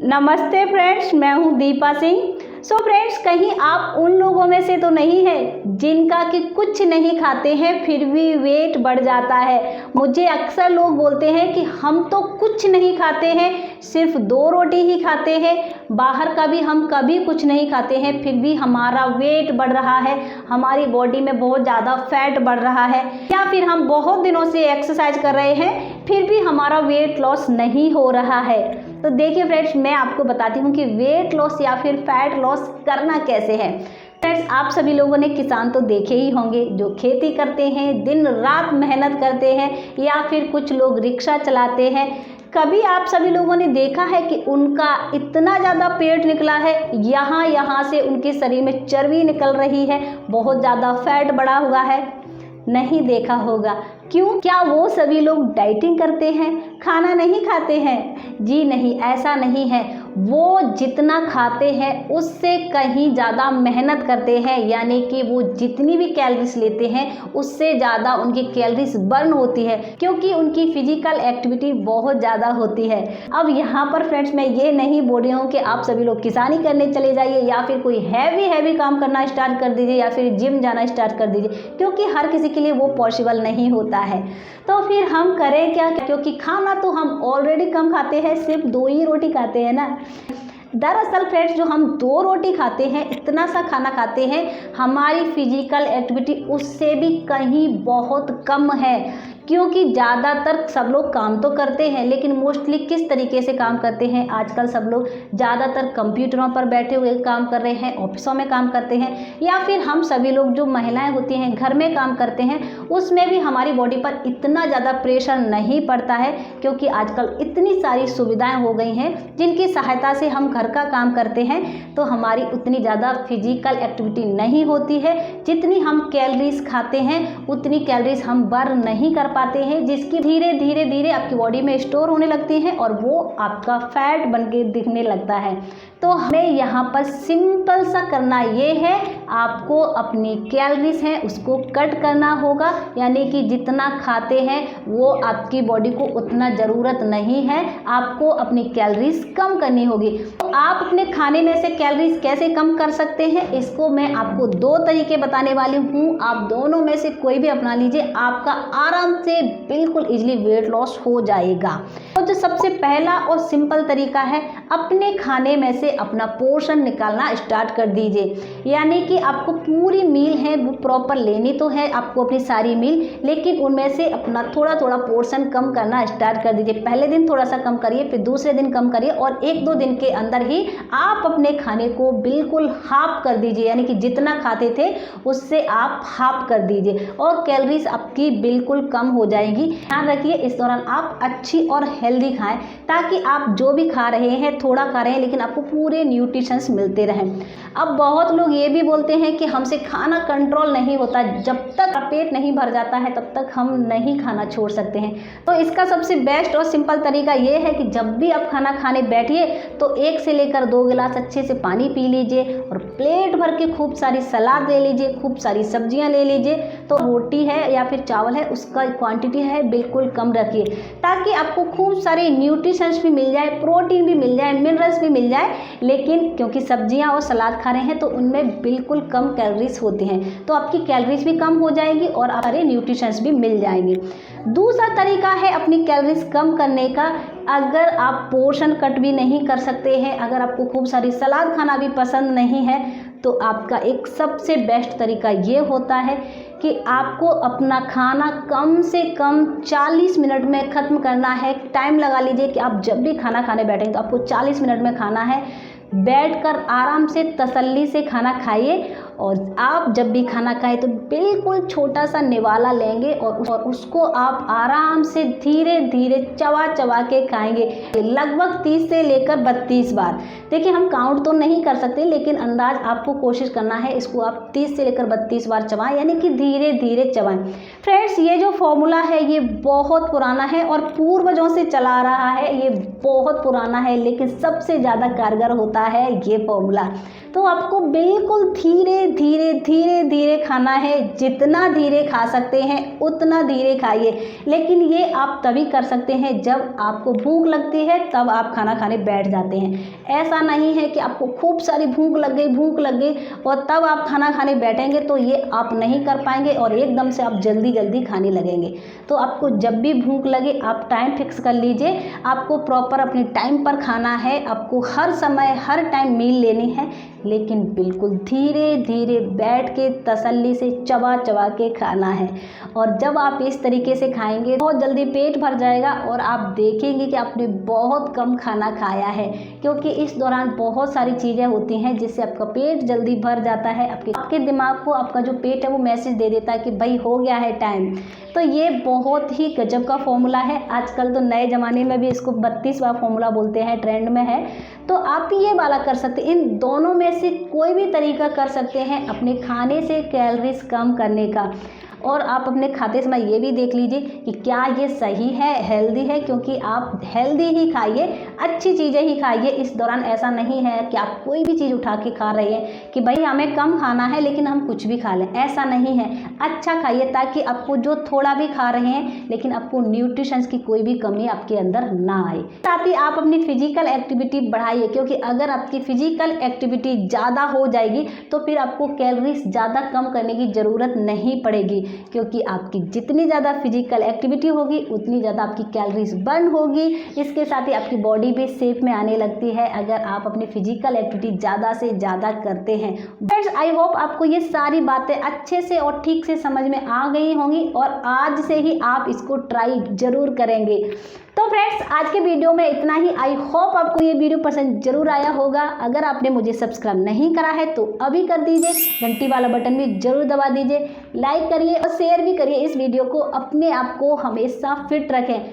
नमस्ते फ्रेंड्स, मैं हूं दीपा सिंह। सो फ्रेंड्स, कहीं आप उन लोगों में से तो नहीं है जिनका कि कुछ नहीं खाते हैं फिर भी वेट बढ़ जाता है। मुझे अक्सर लोग बोलते हैं कि हम तो कुछ नहीं खाते हैं, सिर्फ 2 रोटी ही खाते हैं, बाहर का भी हम कभी कुछ नहीं खाते हैं, फिर भी हमारा वेट बढ़ रहा है, हमारी बॉडी में बहुत ज़्यादा फैट बढ़ रहा है, या फिर हम बहुत दिनों से एक्सरसाइज कर रहे हैं फिर भी हमारा वेट लॉस नहीं हो रहा है। तो देखिए फ्रेंड्स, मैं आपको बताती हूँ कि वेट लॉस या फिर फैट लॉस करना कैसे है। फ्रेंड्स, आप सभी लोगों ने किसान तो देखे ही होंगे जो खेती करते हैं, दिन रात मेहनत करते हैं, या फिर कुछ लोग रिक्शा चलाते हैं। कभी आप सभी लोगों ने देखा है कि उनका इतना ज़्यादा पेट निकला है, यहाँ से उनके शरीर में चर्बी निकल रही है, बहुत ज़्यादा फैट बढ़ा हुआ है? नहीं देखा होगा। क्यों? क्या वो सभी लोग डाइटिंग करते हैं, खाना नहीं खाते हैं? जी नहीं, ऐसा नहीं है। वो जितना खाते हैं उससे कहीं ज़्यादा मेहनत करते हैं, यानी कि वो जितनी भी कैलोरीज लेते हैं उससे ज़्यादा उनकी कैलोरीज बर्न होती है, क्योंकि उनकी फिजिकल एक्टिविटी बहुत ज़्यादा होती है। अब यहाँ पर फ्रेंड्स, मैं ये नहीं बोल रही हूँ कि आप सभी लोग किसानी करने चले जाइए या फिर कोई हैवी काम करना स्टार्ट कर दीजिए या फिर जिम जाना स्टार्ट कर दीजिए, क्योंकि हर किसी के लिए वो पॉसिबल नहीं होता है। तो फिर हम करें क्या? क्योंकि खाना तो हम ऑलरेडी कम खाते हैं, सिर्फ 2 ही रोटी खाते हैं ना। दरअसल फ्रेंड्स, जो हम 2 रोटी खाते हैं, इतना सा खाना खाते हैं, हमारी फिजिकल एक्टिविटी उससे भी कहीं बहुत कम है, क्योंकि ज़्यादातर सब लोग काम तो करते हैं, लेकिन मोस्टली किस तरीके से काम करते हैं? आजकल सब लोग ज़्यादातर कंप्यूटरों पर बैठे हुए काम कर रहे हैं, ऑफिसों में काम करते हैं, या फिर हम सभी लोग जो महिलाएं होती हैं घर में काम करते हैं, उसमें भी हमारी बॉडी पर इतना ज़्यादा प्रेशर नहीं पड़ता है, क्योंकि आजकल इतनी सारी सुविधाएँ हो गई हैं जिनकी सहायता से हम घर का काम करते हैं, तो हमारी उतनी ज़्यादा फिजिकल एक्टिविटी नहीं होती है। जितनी हम कैलोरीज खाते हैं उतनी कैलोरीज हम बर्न नहीं कर पाते हैं, जिसकी धीरे आपकी बॉडी में स्टोर होने लगती हैं और वो आपका फैट बन के दिखने लगता है। तो हमें यहाँ पर सिंपल सा करना ये है, आपको अपनी कैलोरीज हैं उसको कट करना होगा, यानी कि जितना खाते हैं वो आपकी बॉडी को उतना ज़रूरत नहीं है, आपको अपनी कैलोरीज कम करनी होगी। तो आप अपने खाने में से कैलोरीज कैसे कम कर सकते हैं, इसको मैं आपको 2 तरीके बताने वाली हूँ। आप दोनों में से कोई भी अपना लीजिए, आपका आराम से बिल्कुल इजीली वेट लॉस हो जाएगा। तो जो सबसे पहला और सिंपल तरीका है, अपने खाने में से अपना पोर्शन निकालना स्टार्ट कर दीजिए। यानी कि आपको पूरी मील है वो प्रॉपर लेनी तो है आपको अपनी सारी मील, लेकिन उनमें से अपना थोड़ा पोर्शन कम करना स्टार्ट कर दीजिए। पहले दिन थोड़ा सा कम करिए, फिर दूसरे दिन कम करिए, और 1-2 दिन के अंदर ही आप अपने खाने को बिल्कुल हाफ कर दीजिए, यानी कि जितना खाते थे उससे आप हाफ कर दीजिए, और कैलोरीज आपकी बिल्कुल कम हो जाएगी। ध्यान रखिए इस दौरान आप अच्छी और हेल्दी खाएं, ताकि आप जो भी खा रहे हैं थोड़ा खा रहे हैं लेकिन आपको पूरे न्यूट्रिशंस मिलते रहें। अब बहुत लोग ये भी बोलते हैं कि हमसे खाना कंट्रोल नहीं होता, जब तक पेट नहीं भर जाता है तब तक हम नहीं खाना छोड़ सकते हैं। तो इसका सबसे बेस्ट और सिंपल तरीका ये है कि जब भी आप खाना खाने बैठिए तो 1 से लेकर 2 गिलास अच्छे से पानी पी लीजिए, और प्लेट भर के खूब सारी सलाद ले लीजिए, खूब सारी सब्जियां ले लीजिए। तो रोटी है या फिर चावल है उसका क्वांटिटी है बिल्कुल कम रखिए, ताकि आपको खूब सारे न्यूट्रिशंस भी मिल जाए, प्रोटीन भी मिल जाए, मिनरल्स भी मिल जाए। लेकिन क्योंकि सब्जियां और सलाद खा रहे हैं तो उनमें बिल्कुल कम कैलोरीज होती हैं, तो आपकी कैलोरीज भी कम हो जाएगी और सारे न्यूट्रिशंस भी मिल जाएंगे। दूसरा तरीका है अपनी कैलोरीज कम करने का। अगर आप पोर्शन कट भी नहीं कर सकते हैं, अगर आपको खूब सारी सलाद खाना भी पसंद नहीं है, तो आपका एक सबसे बेस्ट तरीका ये होता है कि आपको अपना खाना कम से कम 40 मिनट में ख़त्म करना है। टाइम लगा लीजिए कि आप जब भी खाना खाने बैठेंगे तो आपको 40 मिनट में खाना है। बैठकर आराम से तसल्ली से खाना खाइए, और आप जब भी खाना खाएं तो बिल्कुल छोटा सा निवाला लेंगे और उसको आप आराम से धीरे चबा के खाएंगे, लगभग 30 से लेकर 32 बार। देखिए, हम काउंट तो नहीं कर सकते, लेकिन अंदाज आपको कोशिश करना है, इसको आप 30 से लेकर 32 बार चबाएं, यानी कि धीरे चबाएं। फ्रेंड्स, ये जो फॉर्मूला है ये बहुत पुराना है और पूर्वजों से चला रहा है, ये बहुत पुराना है, लेकिन सबसे ज़्यादा कारगर होता है ये फॉर्मूला। तो आपको बिल्कुल धीरे धीरे धीरे धीरे खाना है, जितना धीरे खा सकते हैं उतना धीरे खाइए। लेकिन ये आप तभी कर सकते हैं जब आपको भूख लगती है, तब आप खाना खाने बैठ जाते हैं। ऐसा नहीं है कि आपको खूब सारी भूख लग गई और तब आप खाना खाने बैठेंगे, तो ये आप नहीं कर पाएंगे और एकदम से आप जल्दी जल्दी खाने लगेंगे। तो आपको जब भी भूख लगे आप टाइम फिक्स कर लीजिए, आपको प्रॉपर अपने टाइम पर खाना है, आपको हर समय हर टाइम मील लेनी है, लेकिन बिल्कुल धीरे धीरे बैठ के तसल्ली से चबा चबा के खाना है। और जब आप इस तरीके से खाएंगे बहुत जल्दी पेट भर जाएगा और आप देखेंगे कि आपने बहुत कम खाना खाया है, क्योंकि इस दौरान बहुत सारी चीज़ें होती हैं जिससे आपका पेट जल्दी भर जाता है। आपके दिमाग को आपका जो पेट है वो मैसेज दे देता है कि भाई हो गया है टाइम। तो ये बहुत ही गजब का फॉर्मूला है। आजकल तो नए ज़माने में भी इसको 32वां फॉर्मूला बोलते हैं, ट्रेंड में है। तो आप ये वाला कर सकते हैं, इन दोनों में से कोई भी तरीका कर सकते हैं अपने खाने से कैलोरीज कम करने का। और आप अपने खाते समय ये भी देख लीजिए कि क्या ये सही है, हेल्दी है, क्योंकि आप हेल्दी ही खाइए, अच्छी चीज़ें ही खाइए। इस दौरान ऐसा नहीं है कि आप कोई भी चीज़ उठा के खा रहे हैं कि भाई हमें कम खाना है लेकिन हम कुछ भी खा लें, ऐसा नहीं है। अच्छा खाइए ताकि आपको जो थोड़ा भी खा रहे हैं लेकिन आपको न्यूट्रिशंस की कोई भी कमी आपके अंदर ना आए। साथ ही आप अपनी फिजिकल एक्टिविटी बढ़ाइए, क्योंकि अगर आपकी फिजिकल एक्टिविटी ज़्यादा हो जाएगी तो फिर आपको कैलोरीज ज़्यादा कम करने की ज़रूरत नहीं पड़ेगी, क्योंकि आपकी जितनी ज़्यादा फिजिकल एक्टिविटी होगी उतनी ज़्यादा आपकी कैलोरीज बर्न होगी। इसके साथ ही आपकी बॉडी भी शेप में आने लगती है अगर आप अपनी फिजिकल एक्टिविटी ज़्यादा से ज़्यादा करते हैं। फ्रेंड्स, आई होप आपको ये सारी बातें अच्छे से और ठीक से समझ में आ गई होंगी और आज से ही आप इसको ट्राई ज़रूर करेंगे। तो फ्रेंड्स, आज के वीडियो में इतना ही। आई होप आपको ये वीडियो पसंद जरूर आया होगा। अगर आपने मुझे सब्सक्राइब नहीं करा है तो अभी कर दीजिए, घंटी वाला बटन भी जरूर दबा दीजिए, लाइक करिए और शेयर भी करिए इस वीडियो को। अपने आप को हमेशा फिट रखें।